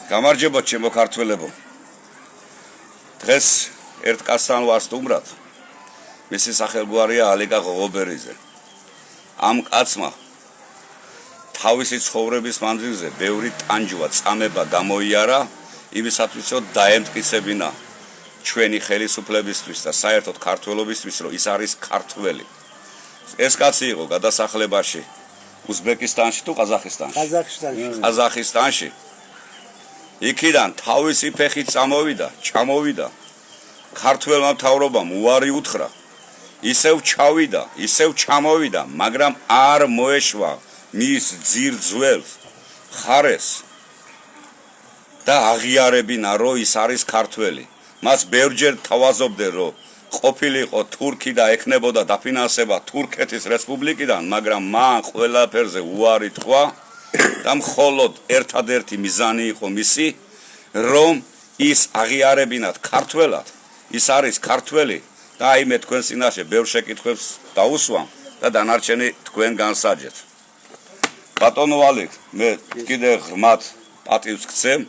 გამარჯობა ჩემო ქართველებო. დღეს ერთ კაცთან ვარ სტუმრად. მისი სახელგვარია ალიკა ღოღობერიძე. ამ კაცმა თავისი ცხოვრების მანძილზე ბევრი ტანჯვა, წამება გამოიარა იმისათვის, რომ დაემტკიცებინა ჩვენი ხელისუფლებისთვის და საერთოდ ქართველობისთვის, რომ ის არის ქართველი. ეს კაცი იყო გადასახლებაში უზბეკისტანში თუ ყაზახისტანში. იქიდან თავისი ფეხით ჩამოვიდა. ქართველმა მთავრობამ უარი უთხრა. ისევ ჩამოვიდა, მაგრამ არ მოეშვა მის ძირძველს, ხარეს და აღიარებინა, რომ ის არის ქართველი. მას ბევრჯერ თავაზობდნენ, რომ ყოფილიყო თურქი და ეკნებოდა დაფინანსება თურქეთის რესპუბლიკიდან, მაგრამ მან ყველაფერზე უარი თქვა და მხოლოდ ერთადერთი მიზანი იყო მისი, რომ ის აღიარებინათ ქართველად, ის არის ქართველი და აი მე თქვენ წინაშე ბევრ შეკითხვებს დაუსვამ და დანარჩენი თქვენ განსაჯეთ. ბატონო ალიკ, მე კიდე ღრმად პატივს გცემ.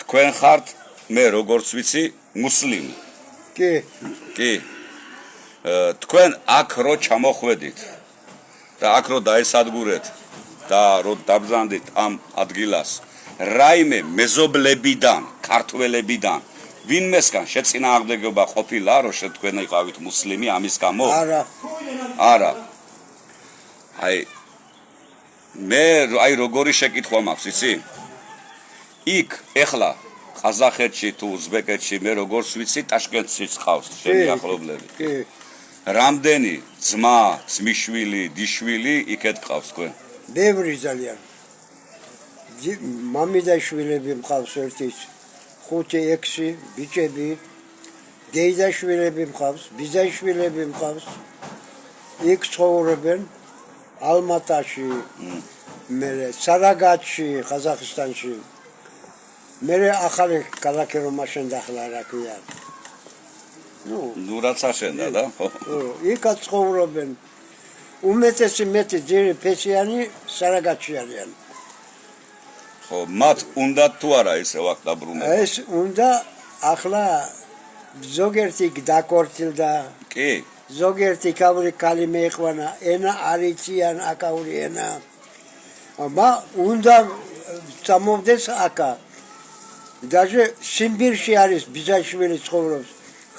თქვენ ხართ, მე როგორც ვიცი, მუსლიმი. კი. თქვენ აქ რო ჩამოხვედით და აქ რო დაესადგურეთ და რო დაბრძანდით ამ ადგილას, რაიმე მეზობლებიდან, ქართველებიდან ვინმესგან შეწინააღმდეგობა ყოფილა, რომ თქვენ იყავით მუსლიმი ამის გამო? არა. აი როგორი შეკითხვა მაქვს, იცი? იქ ეხლა ყაზახეთში თუ უზბეკეთში მე როგორც ვიცი, ტაშკენტშიც ყავს შენი ახლობლები. რამდენი ძმა, ძმისშვილი, დიშვილი იქეთ ყავს თქვენ? ბევრი ძალიან. მამიდაშვილები მყავს ერთის 5-6 ბიჭები, დეიდაშვილები მყავს, ბიძაშვილები მყავს. იქ ცხოვრობენ ალმატაში, მერე სარაგატში, ყაზახისტანში. მერე ახალი ქალაქი რომ აშენდა ახლა რა ქვია. ნუ რაც აშენდა და ხო. იქაც ცხოვრობენ. უმეტესი მეტი ძირი ფესიანი სარაგატში არიან. ხო, მათ უნდა თუ არა ისე აქ დაბრუნება? ეს უნდა ახლა ზოგერთი დაკორწილდა. კი. ზოგერთი კავრი კალი მეიყვანა, ენა არიციან აკავრი ენა. აბა უნდა წამოვდეს აკა. Даже Სიმბირში არის ბიძაშვილი ცხოვრობს.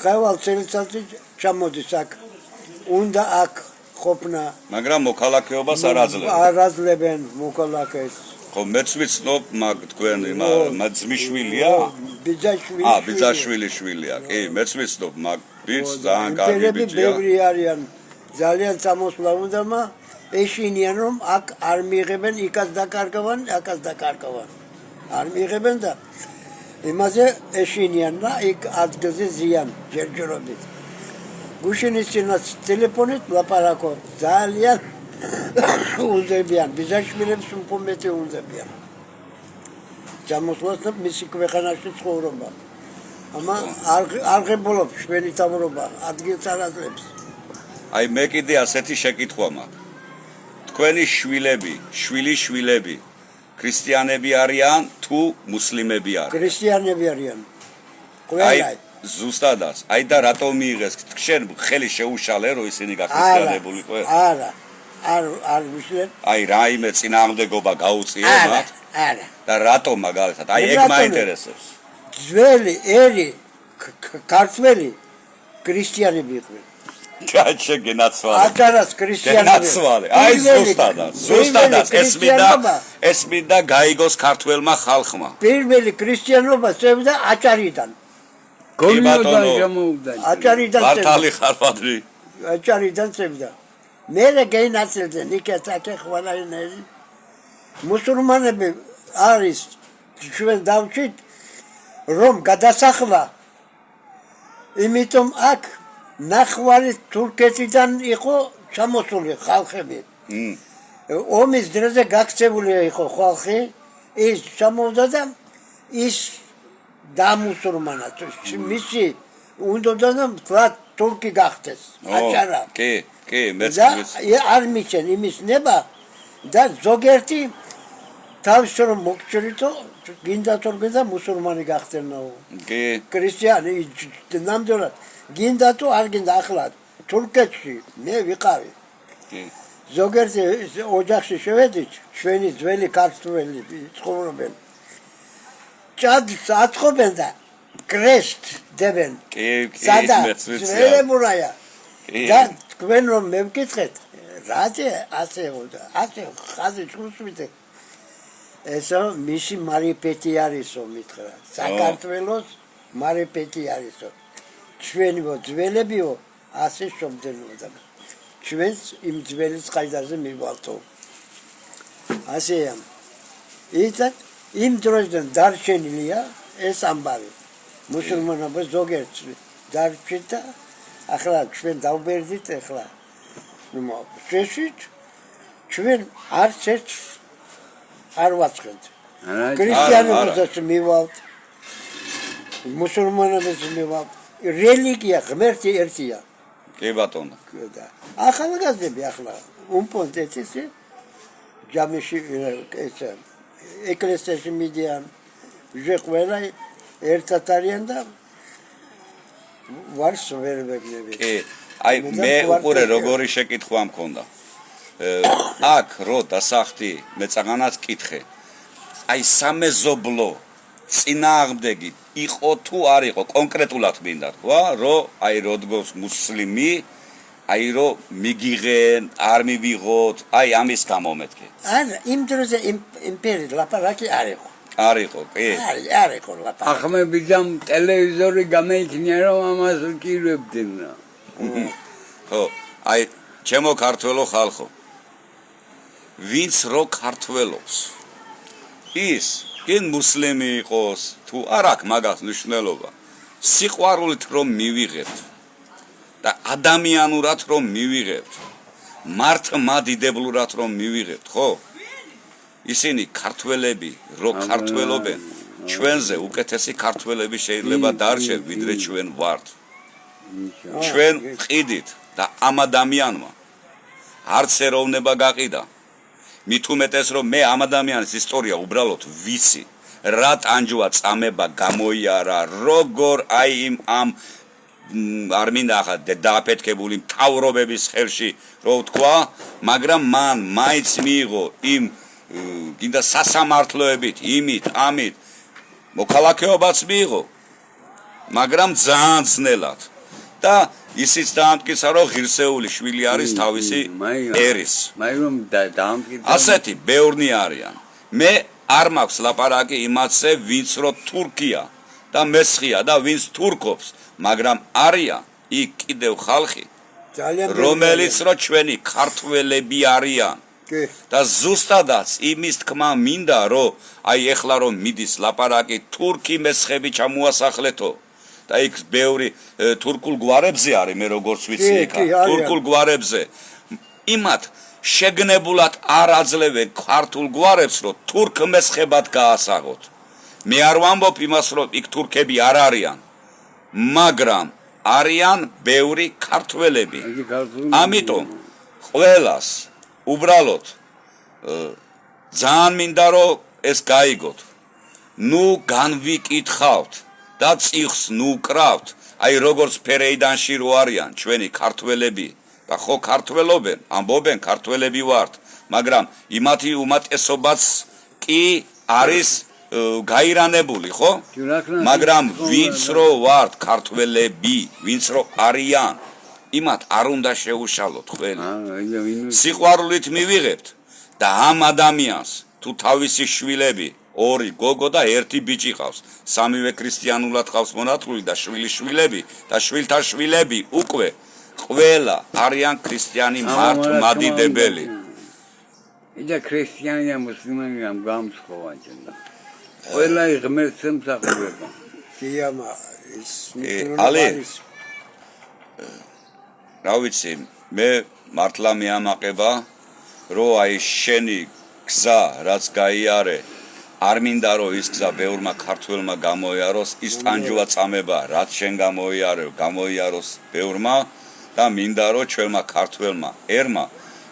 ხავალ წელიწადში ჩამოდის აქ. უნდა აქ ყოფნა. მაგრამ მოქალაქეობას არ აძლევენ. არ აძლევენ მოქალაქეს. ხო, მეც ვიცნობ მაგ თქვენ ძმისშვილია? ბიძაშვილი. ბიძაშვილი შვილია. კი, მეც ვიცნობ მაგ ბიჭს, ძალიან კარგი ბიჭია. ბევრი არიან. ძალიან წამოსვლა უნდა, ეშინიან რომ აქ არ მიიღებენ, იქაც დაკარგავან, აქაც დაკარგავან. არ მიიღებენ და იმაზე ეშინიან და იქ ადგილზე ზიან ჯერჯერობით. გუშინის წინაც ტელეფონით ლაპარაკო, ძალიან უნდებიან, ბიძაშვილებს უმეტე უნდებიან. ჩამოსვლას მისი ქვეყანაში ცხოვრობა. ამა არ ღებულობს ჩვენი თავრობა, ადგილს არ აძლევს. აი მე კიდე ასეთი შეკითხვა მაქვს. თქვენი შვილები ქრისტიანები არიან თუ მუსლიმები არიან? ქრისტიანები არიან. ყველა. ზუსტადაც. აი და რატომ მიიღეს? შენ ხელი შეუშალე, რომ ისინი გაქრისტიანებული ყო? არა. არ ვიშლენ. აი რაიმე წინააღმდეგობა გაუწია მათ? არა. და რატომ მაგალითად? აი ეგ მაინტერესებს. ძველი ერი ქართველი ქრისტიანები იყვნენ. გაჩე გენაცვალე. აჭარას ქრისტიანები. გენაცვალე. აი ზუსტადაც ეს მინდა გაიგოს ქართველმა ხალხმა. პირველი ქრისტიანობა წევდა აჭარიდან. გომიოდან გამოუვდა. აჭარიდან წევდა. მართალი ხარ პატრი. აჭარიდან წევდა. მერე გაინაცვლდნენ იქაც აქ ყველანაირი. მუსულმანები არის ჩვენ დავჭით რომ გადასახლა. იმიტომ აქ ნახვარი თურქეთიდან იყო ჩამოსული ხალხები. ომის დროზე გაქცეული იყო ხალხი, ის ჩამოვიდა და ის დამუსულმანა. მისი უნდა და თურქი გახდეს. აჭარა. კი, მეც არ მიჩენ იმის ნება და ზოგერთი თავის რომ მოგჭრითო გინდა თუ გინდა მუსულმანი გახდენაო კი ქრისტიანი ნამდვილად გინდა თუ არ გინდა ახლა თურქეთში მე ვიყავი კი ზოგიერთი ოჯახში შევედით ჩვენი ძველი ქართველი ცხოვრობენ ჭადს აწყობენ და კრესტ დებენ კი სადა მეცვიცია ძველებურაა და თქვენ რომ მევკითხეთ რაზე ასე ხაზი ჩუსვით ესო მისი მარიფეტი არისო მითხრა საქართველოს მარიფეტი არისო ჩვენი ძველებიო ასე შობდენო და ჩვენს იმ ძველის ყაიდაზე მივალთო ასეა იცით იმ დროიდან დარჩენილია ეს ამბავი მუსულმანობა ზოგიერთი დარჩენდა ახლა ჩვენ დავბერძით ახლა ნუ შეშით ჩვენ არც ერთ არ ვაცხენთ ქრისტიანობასაც მივალთ მუსულმანობასაც მივალთ რელიგია ღმერთი ერთია კი ბატონო ახალგაზრდები ახლა უმპონტեցისი ჯამიში ეს ეკლესიაში მიდიან ჟეყველა ერთად არიან და ვარს ვერ ვეგნები კი აი მე უყურე როგორი შეკითხვა მქონდა აქ რო დასახტი მე წაღანაც კითხე აი სამეზობლო წინააღმდეგი იყო თუ არ იყო კონკრეტულად მინდა თქვა რომ აი როდგოს მუსლიმი აი რომ მიგიღენ არ მივიღოთ აი ამის გამო მეთქე არა იმ დროზე იმპერი ლაპარაკი არ იყო არ იყო კი არ იყო ლაპარაკი ახმებიდან ტელევიზორი გამოიქნია რომ ამას უჭირებდნენ ხო აი ჩემო ქართველო ხალხო ვინც რო ქართველობს ის კენ მუსლიმი იყოს თუ არ აქვს მაგას მნიშვნელობა სიყვარულით რომ მივიღებთ და ადამიანურად რომ მივიღებთ მართლმადიდებლურად რომ მივიღებთ ხო ისინი ქართველები რო ქართველობენ ჩვენზე უკეთესი ქართველები შეიძლება დარჩენ ვიდრე ჩვენ ვართ ჩვენ ყიდით და ამ ადამიანმა არც ეროვნება გაყიდა მით უმეტეს რომ მე ამ ადამიანის ისტორია უბრალოდ ვიცი რა ტანჯვა წამება გამოიარა როგორ აი ამ არ მინდა ახლა დააფეთქებული მთავრობების ხელში რო თქვა მაგრამ მან მაინც მიიღო იმ კიდე სასამართლოებით იმით ამით მოქალაქეობაც მიიღო მაგრამ ძალიან ძნელად და ისიც დაამტკიცა რომ ღირსეული შვილი არის თავისი ერის მაგრამ დაამტკიცა ასეთი ბევრნი არიან მე არ მაქვს ლაპარაკი იმათზე ვინც რო თურქია და მესხია და ვინც თურქობს მაგრამ არიან იქ კიდევ ხალხი რომელიც რო ჩვენი ქართველები არიან და ზუსტადაც იმის თქმა მინდა რომ აი ეხლა რომ მიდის ლაპარაკი თურქი მესხები ჩამოასახლეთო და იქ ბევრი თურქულ გვარებზე არის მე როგორც ვიცი იქ თურქულ გვარებზე იმათ შეგნებულად არ აძლევენ ქართულ გვარებს რომ თურქ მესხებად გაასაღოთ მე არ ვამბობ იმას რომ იქ თურქები არ არიან მაგრამ არიან ბევრი ქართველები ამიტომ ყველას უბრალოდ ძალიან მინდა რომ ეს გაიგოთ ნუ განვიკითხავთ და წიხს ნუ კრავთ აი როგორც ფერეიდანში რო არიან ჩვენი ქართველები და ხო ქართველობენ ამბობენ ქართველები ვართ მაგრამ იმათი უმეტესობაც კი არის გაირანებული ხო მაგრამ ვინც რო ვართ ქართველები ვინც რო არიან იმათ არ უნდა შეუშალოთ ყველი სიყვარულით მივიღებთ და ამ ადამიანს თუ თავისი შვილები ორი გოგო და ერთი ბიჭი ყავს სამივე ქრისტიანულად ყავს მონათლული და შვილიშვილები და შვილთა შვილები უკვე ყველა არიან ქრისტიანი მართლმადიდებელი იდა ქრისტიანი და მუსლიმანი ამ გამსხოვანჯენ ყველა ღმერთს ემსახურება კიამა ის ალი რა ვიცი მე მართლა მეამაყება რომ აი შენი გზა რაც გაიარე არ მინდა რომ ის გზა ბევრმა ქართველმა გამოიაროს ის ტანჯვა წამება რაც შენ გამოიაროს ბევრმა და მინდა რომ ჩვენმა ქართველმა ერმა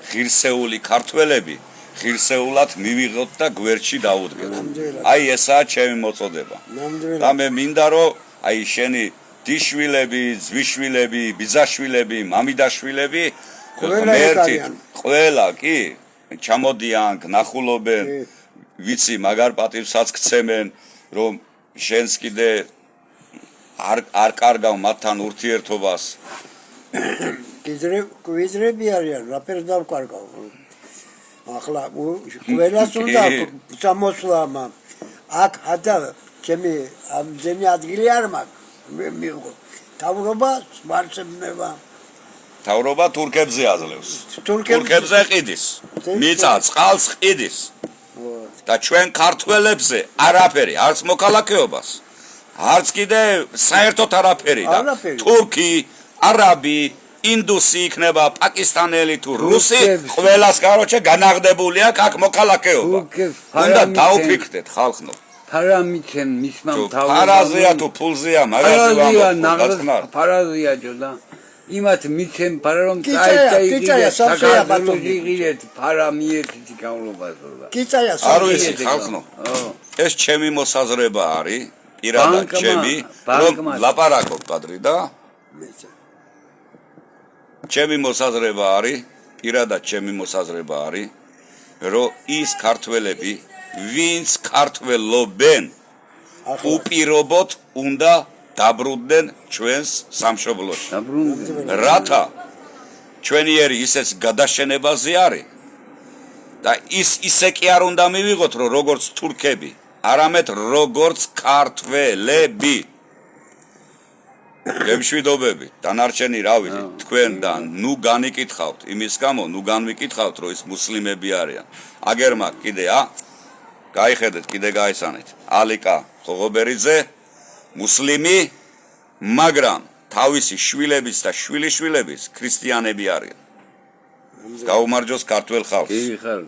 ღირსეული ქართველები ღირსეულად მივიღოთ და გვერდში დაუდგეთ. ნამდვილად. აი ესაა ჩემი მოწოდება. და ნამდვილად. მე მინდა რომ აი შენი დიშვილები, ძვიშვილები, ბიძაშვილები, მამიდაშვილები ყველა ღმერთით, ეკარიან. ყველა კი ჩამოდიან, გნახულობენ, კი. ვიცი მაგარ პატივსაც გცემენ, რომ შენს კიდე არ კარგავ მათთან ურთიერთობას. გვიზრები არიან, რაფერს დავკარგავ. ახლა ყველას უნდა სამოსვლა ამ აქ ადა ჩემი ამძენი ადგილი არ მაქვს. მივიღო. თავრობა სპარსებნება. თავრობა თურქებზე აძლევს. თურქებზე. თურქებზე ყიდის. მიწა წყალს ყიდის. და ჩვენ ქართველებზე არაფერი, არც მოქალაქეობას, არც კიდე საერთოდ არაფერი და არაფერი. თურქი, არაბი, ინდუსი იქნება, პაკისტანელი თუ რუსი, ყველას კაროჩე განაღდებული აქვს აქ მოქალაქეობა. თურქებს უნდა ფარამიცენ. დაუფიქრდეთ ხალხნო. ფარამიცენ მისმა მთავრობამ. ფარაზია თუ ფულზია, მაგაზე ფარაზია ვამბობ. ნაღდა ფარაზია ჯოდა. იმათ მიცემ ფარა რომ კიცაა, სამშეა ბატონი. იღირეთ ფარა მიერთი გამლობაზოდა. კიცაა არ ვიცი ხალხნო. ეს ჩემი მოსაზრება არის, პირადად ჩემი, რომ ლაპარაკობ პატრი და ჩემი მოსაზრება არის, პირადად ჩემი მოსაზრება არის, რომ ის ქართველები, ვინც ქართველობენ, უპირობოდ უნდა დაბრუნდნენ ჩვენს სამშობლოში. რათა ჩვენიერი ისეც გადაშენებაზე არის და ისე კი არ უნდა მივიღოთ, რომ როგორც თურქები, არამედ როგორც ქართველები. გემშვიდობები, დანარჩენი რა ვიცი, თქვენ და ნუ განიკითხავთ, იმის გამო ნუ განვიკითხავთ, რომ ის მუსლიმები არიან. აგერმა კიდე გაიხედეთ, კიდე გაისანეთ. ალიკა ხოღობერიძე მუსლიმი, მაგრამ თავისი შვილების და შვილიშვილების ქრისტიანები არიან. გაუმარჯოს ქართველ ხალხს. კი ხარ.